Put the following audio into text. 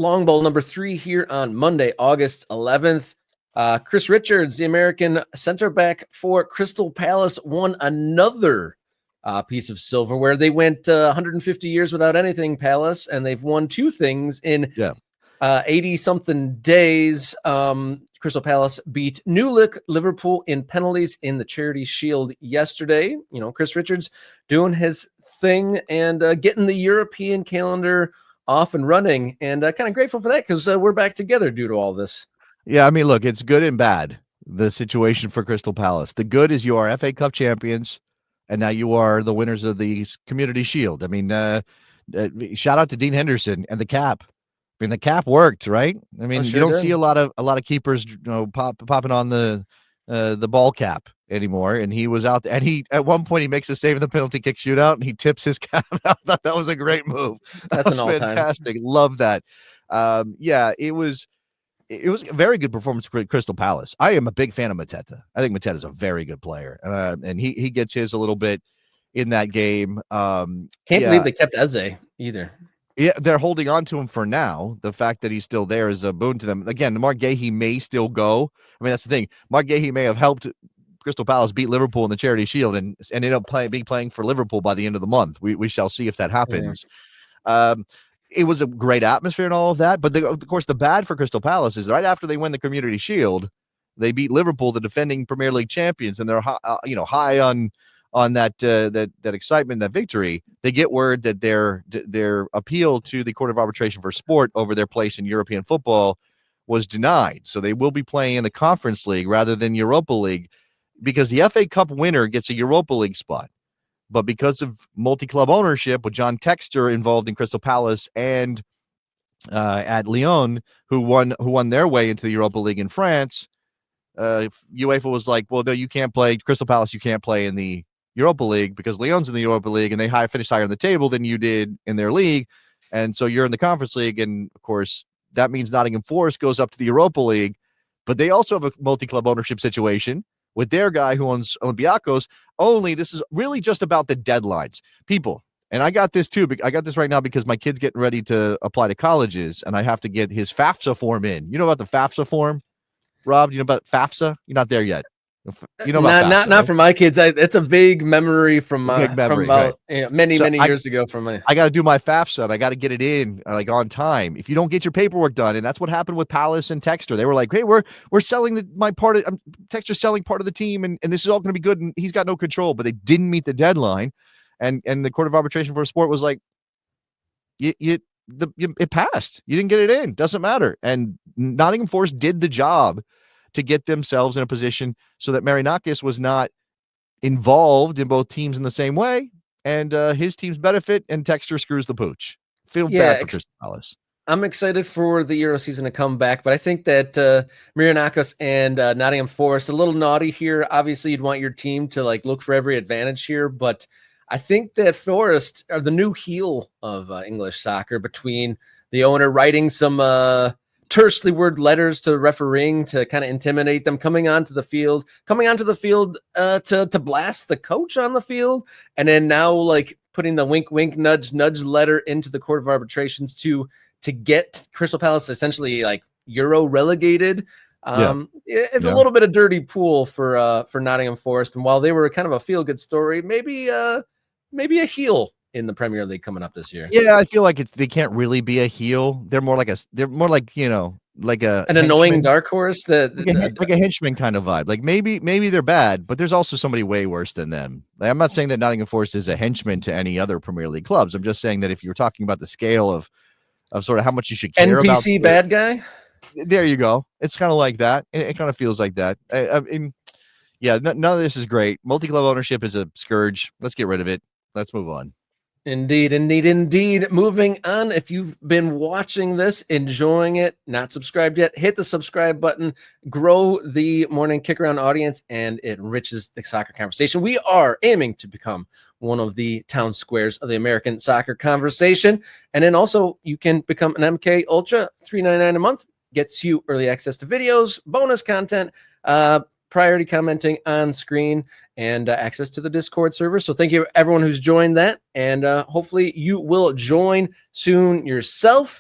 Long Bowl number 3 here on Monday, August 11th. Chris Richards, the American center back for Crystal Palace, won another piece of silverware. They went 150 years without anything, Palace, and they've won 2 things in 80-something days. Crystal Palace beat Liverpool in penalties in the Charity Shield yesterday. You know, Chris Richards doing his thing and getting the European calendar off and running, and kind of grateful for that because we're back together due to all this. Yeah, I mean, look, it's good and bad, the situation for Crystal Palace. The good is you are FA Cup champions, and now you are the winners of the Community Shield. I mean, shout out to Dean Henderson and the cap. I mean, the cap worked, right? I mean, you don't see a lot of keepers, popping on the ball cap anymore. And he was out there, and at one point he makes a save in the penalty kick shootout, and he tips his cap. I thought that was a great move. That's an all-time. Fantastic. Love that. It was a very good performance for Crystal Palace. I am a big fan of Mateta. I think Mateta is a very good player, and he gets his a little bit in that game. Can't believe they kept Eze either. Yeah, they're holding on to him for now. The fact that he's still there is a boon to them. Again, Mark Gahey may still go. I mean, that's the thing. Mark Gahey may have helped Crystal Palace beat Liverpool in the Charity Shield and ended up being playing for Liverpool by the end of the month. We shall see if that happens. Yeah. It was a great atmosphere and all of that. But of course, the bad for Crystal Palace is right after they win the Community Shield, they beat Liverpool, the defending Premier League champions, and they're high on that excitement, that victory. They get word that their appeal to the Court of Arbitration for Sport over their place in European football was denied. So they will be playing in the Conference League rather than Europa League, because the FA Cup winner gets a Europa League spot. But because of multi-club ownership with John Textor involved in Crystal Palace and at Lyon, who won their way into the Europa League in France, UEFA was like, well, no, you can't play Crystal Palace. You can't play in the Europa League because Lyon's in the Europa League and they finished higher on the table than you did in their league. And so you're in the Conference League. And of course, that means Nottingham Forest goes up to the Europa League, but they also have a multi-club ownership situation with their guy who owns Olympiacos. Only this is really just about the deadlines, people. And I got this too. I got this right now because my kid's getting ready to apply to colleges and I have to get his FAFSA form in. You know about the FAFSA form, Rob? You know about FAFSA? You're not there yet. You know about FAFSA, not for my kids. It's a vague memory from many years ago. I got to do my FAFSA and I got to get it in on time. If you don't get your paperwork done, and that's what happened with Palace and Textor. They were like, "Hey, we're selling my part of Textor's selling part of the team, and this is all going to be good." And he's got no control, but they didn't meet the deadline, and the Court of Arbitration for Sport was like, "It passed. You didn't get it in. Doesn't matter." And Nottingham Forest did the job to get themselves in a position so that Marinakis was not involved in both teams in the same way, and his teams benefit, and Textor screws the pooch. Feel bad for Crystal Palace. I'm excited for the Euro season to come back, but I think that Marinakis and Nottingham Forest, a little naughty here. Obviously, you'd want your team to look for every advantage here, but I think that Forest are the new heel of English soccer, between the owner writing some tersely worded letters to refereeing to kind of intimidate them, coming onto the field to blast the coach on the field, and then now putting the wink wink nudge nudge letter into the Court of Arbitrations to get Crystal Palace essentially Euro relegated. It's a little bit of dirty pool for Nottingham Forest, and while they were kind of a feel good story, maybe a heel in the Premier League coming up this year. Yeah, I feel like they can't really be a heel. They're more like an annoying dark horse, like a henchman kind of vibe. Maybe they're bad, but there's also somebody way worse than them. I'm not saying that Nottingham Forest is a henchman to any other Premier League clubs. I'm just saying that if you're talking about the scale of sort of how much you should care about NPC bad guy, there you go. It's kind of like that. It kind of feels like that. None of this is great. Multi-club ownership is a scourge. Let's get rid of it. Let's move on. Indeed. Moving on. If you've been watching this, enjoying it, not subscribed yet, hit the subscribe button, grow the Morning Kick Around audience, and it enriches the soccer conversation. We are aiming to become one of the town squares of the American soccer conversation. And then also you can become an MK Ultra, $3.99 a month, gets you early access to videos, bonus content, priority commenting on screen, and access to the Discord server. So thank you everyone who's joined that, and hopefully you will join soon yourself.